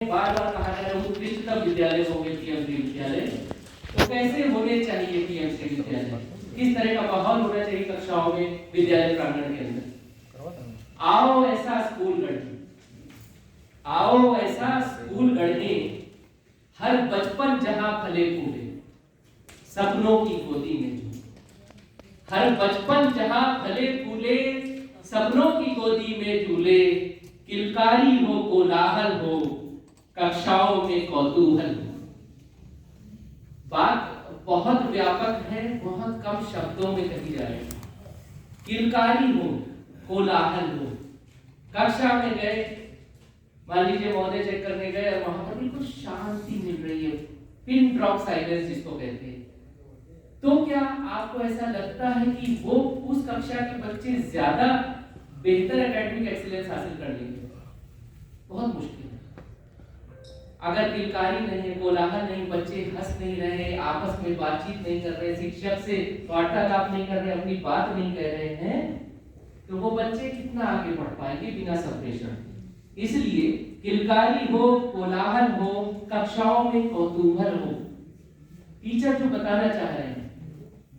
बार बार कहा जा रहा है उत्कृष्टतम विद्यालय होंगे पीएमसी विद्यालय। तो कैसे होने चाहिए पीएमसी विद्यालय, किस तरह का माहौल होना चाहिए कक्षाओं में, विद्यालय प्रांगण के अंदर। आओ ऐसा स्कूल गढ़े, आओ ऐसा स्कूल गढ़े, हर बचपन जहां फले फूले सपनों की गोदी में झूले। हर बचपन जहां फले फूले सपनों की गोदी में झूले। किलकारी हो कोलाहल हो कक्षाओं में कौतूहल। बात बहुत व्यापक है, बहुत कम शब्दों में कही जाएगी। किलकारी हो कोलाहल हो, कक्षा में गए, मान लीजिए महोदय चेक करने गए और वहां पर बिल्कुल शांति मिल रही है, पिन ड्रॉप साइलेंस जिसको कहते हैं। तो क्या आपको ऐसा लगता है कि वो उस कक्षा के बच्चे ज्यादा बेहतर एकेडमिक एक्सीलेंस हासिल कर लेंगे? बहुत मुश्किल है। अगर किलकारी नहीं है, कोलाहल नहीं, बच्चे हंस नहीं रहे, आपस में बातचीत नहीं कर रहे, शिक्षक से वार्तालाप नहीं कर रहे, अपनी बात नहीं कह रहे हैं, तो वो बच्चे कितना आगे बढ़ पाएंगे बिना संप्रेषण। इसलिए किलकारी हो कोलाहल हो कक्षाओं में कौतूहल हो। टीचर जो बताना चाह रहे हैं,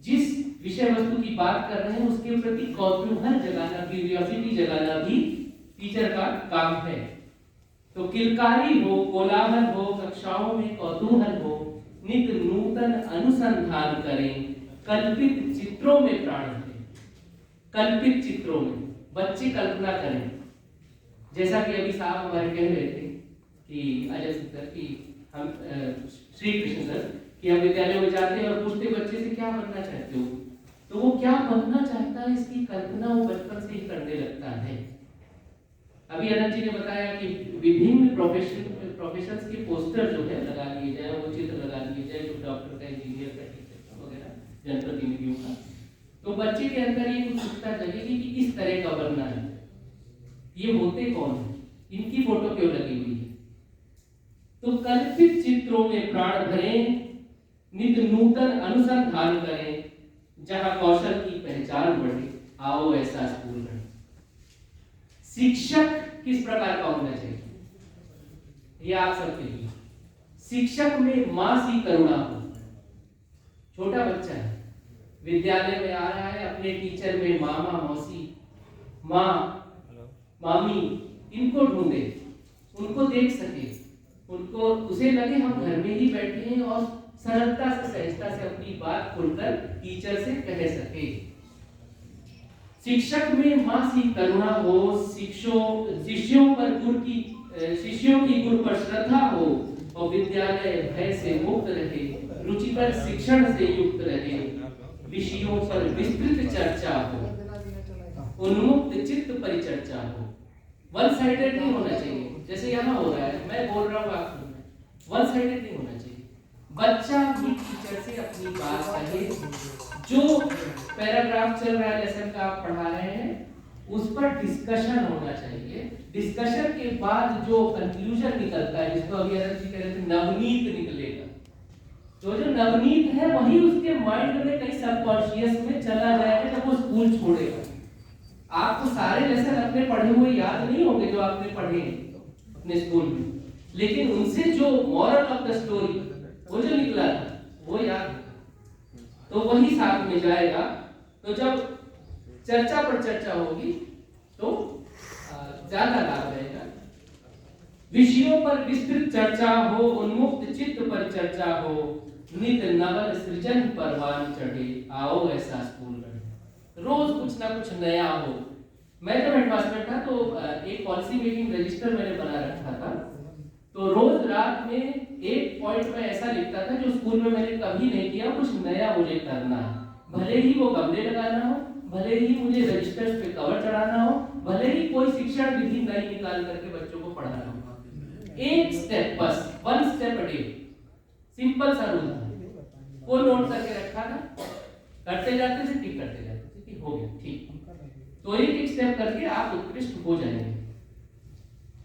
जिस विषय वस्तु की बात कर रहे हैं, उसके प्रति कौतूहल जगाना, क्यूरियोसिटी जगाना भी टीचर का काम है। तो किलकारी हो कोलाहल हो कक्षाओं में कौतूहल हो, नित नूतन अनुसंधान करें, कल्पित चित्रों में प्राण दें। कल्पित चित्रों में बच्चे कल्पना करें, जैसा कि अभी साहब हमारे कह रहे थे कि अजय सर की हम श्री कृष्ण सर कि हम विद्यालय में जाते हैं और पूछते बच्चे से क्या बनना चाहते हो, तो वो क्या बनना चाहता है इसकी कल्पना वो बचपन से ही करने लगता है। अभी अनंत जी ने बताया कि विभिन्न प्रोफेशंस के पोस्टर जो है लगा लिए जाए, वो चित्र लगा लिए जाए, जो डॉक्टर का, इंजीनियर का, टीचर का वगैरह, जनप्रतिनिधियों का। तो बच्चे के अंदर ये उत्सुकता जगेगी कि किस तरह का बनना है, ये होते कौन है, इनकी फोटो क्यों लगी हुई है। तो कल्पित चित्रों में प्राण भरें, नित नूतन अनुसंधान करें, जहां कौशल की पहचान बढ़े, आओ ऐसा स्कूल बने। शिक्षक किस प्रकार का होना चाहिए, ये आप सबके लिए। शिक्षक में मां सी करुणा हो। छोटा बच्चा है, विद्यालय में आ रहा है, अपने टीचर में मामा मौसी माँ मामी इनको ढूंढे, उनको देख सके, उनको उसे लगे हम घर में ही बैठे हैं और सरलता से सहजता से अपनी बात खुलकर टीचर से कह सके। शिक्षक में मां सी करुणा हो, शिष्यों की गुरु पर श्रद्धा हो, और विद्यालय भय से मुक्त रहे, रुचिकर शिक्षण से युक्त रहे, विषयों पर विस्तृत चर्चा हो, उन्मुक्त चित्त परिचर्चा हो। वन साइडेड नहीं होना चाहिए, जैसे यहाँ हो रहा है, मैं बोल रहा हूँ आप सुन रहे, वन साइडेड नहीं होना चाहिए। बच्चा भी टीचर से अपनी बात कहे, जो पैराग्राफ चल रहा है लेसन का आप पढ़ा रहे हैं उस पर डिस्कशन होना चाहिए। डिस्कशन के बाद जो कंक्लूजन निकलता है, जिसको अभी अनंत जी कह रहे थे नवनीत निकलेगा, तो जो नवनीत है वही उसके माइंड में कहीं सबकॉन्शियस में चला जाएगा जब वो स्कूल छोड़ेगा। आपको सारे लेसन अपने पढ़े हुए याद नहीं होंगे जो आपने पढ़े अपने स्कूल में, लेकिन उनसे जो मॉरल ऑफ द स्टोरी वो जो निकला था वो याद है, तो वही साथ में जाएगा। तो जब चर्चा पर चर्चा होगी तो ज्यादा लाभ रहेगा। विषयों पर विस्तृत चर्चा हो, उन्मुक्त चित्त पर चर्चा हो, नित नवल सृजन परवान चढ़े, आओ ऐसा स्कूल बने। रोज कुछ ना कुछ नया हो। मैं जब हेडमास्टर था तो एक पॉलिसी मेकिंग रजिस्टर मैंने बना रखा था, तो रोज रात में एक पॉइंट में ऐसा लिखता था जो स्कूल में मैंने कभी नहीं किया, कुछ नया मुझे करना है। भले ही वो गमले लगाना हो, भले ही मुझे रजिस्टर्स पे कवर चढ़ाना हो, भले ही कोई शिक्षण विधि नई निकाल करके बच्चों को पढ़ाना हो। एक स्टेप, बस one step a day, simple सा रूल था, वो नोट करके रखा था, करते जाते थे, ठीक करते जाते थे, हो गया ठीक। तो एक एक स्टेप करके आप उत्कृष्ट हो जाएंगे।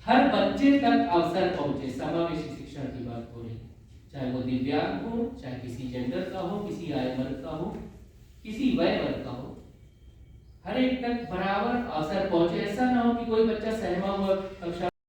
हर बच्चे तक अवसर पहुंचे, समावेशी शिक्षण की बात हो रही, चाहे वो दिव्यांग हो, चाहे किसी जेंडर का हो, किसी आय वर्ग का हो, किसी वय वर्ग का हो, हर एक तक बराबर अवसर पहुंचे। ऐसा ना हो कि कोई बच्चा सहमा हुआ कक्षा